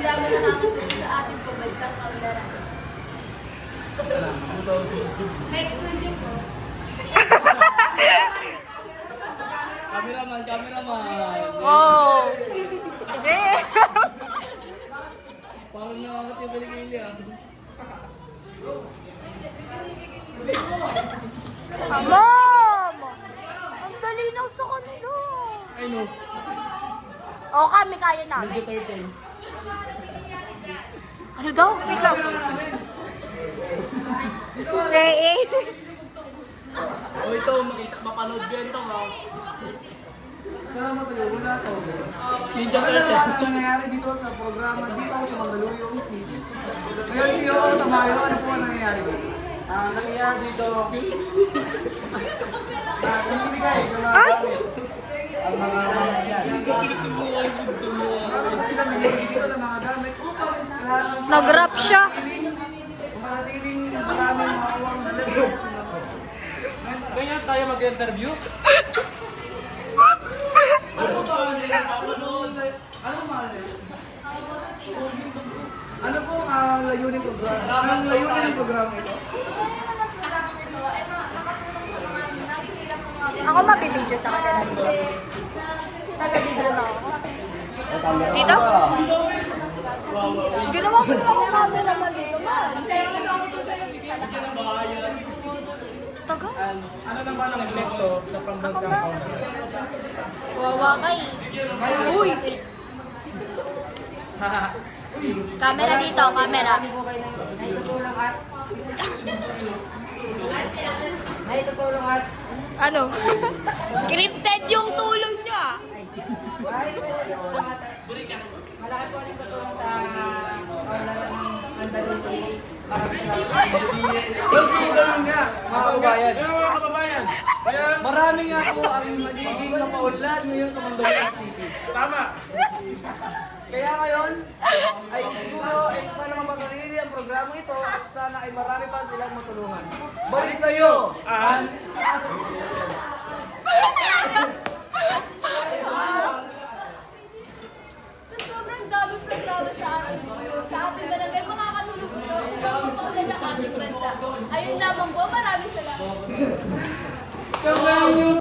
programa na nakakatulong sa ating pambansang kaunlaran. Next studio po. Cameraman, cameraman. Wow! Hindi! Parang nakakati yung baligilya. Mom! Ang dalinaw sa kanila. I know. O kami, kaya namin. Medyo turtle. Ano daw? Ikaw. Eh. O ito, mapanood ko ito ha. Salamat sa iyo, wala to. Ninja Ano Turtle. naman ang nangyayari dito sa programa dito sa Mandaluyong City? Ngayon si Yo Tamayo, ano po ang nangyayari dito? Nangyayari dito. Namimigay ng mga gamit. Ang mga mamamayan. Marami sila namimigay dito ng mga gamit upang Nag-rap siya. manatiling maraming mawawang levels. Ganyan tayo mag-interview? Ano ba ang ano mahal? Ano po ang layunin programa? Ang layunin ng programa ito? Ako mabibidyo sa kanila dito. Taga-video na ako. Dito? Ginawa ko na ako camera naman dito, man. Taga? Ano naman ang epekto sa pambansang kaunlaran? Wawa kay. Uy! Camera dito, camera. Naitutulong at... Naitutulong at... Ano? Scripted yung tulong niya. Ay, naitutulong at... Malaki po ang tutulong sa kaunlaran ng Mandaluyong City. Para So, ganun nga, mga kababayan. Mga kababayan. Marami nga po ang magiging mapaunlad ngayon sa Mandaluyong City. Tama. Kaya ngayon, ay siguro ay sana mapagalili ang programa ito at sana ay marami pa silang matulungan. Balik sa iyo!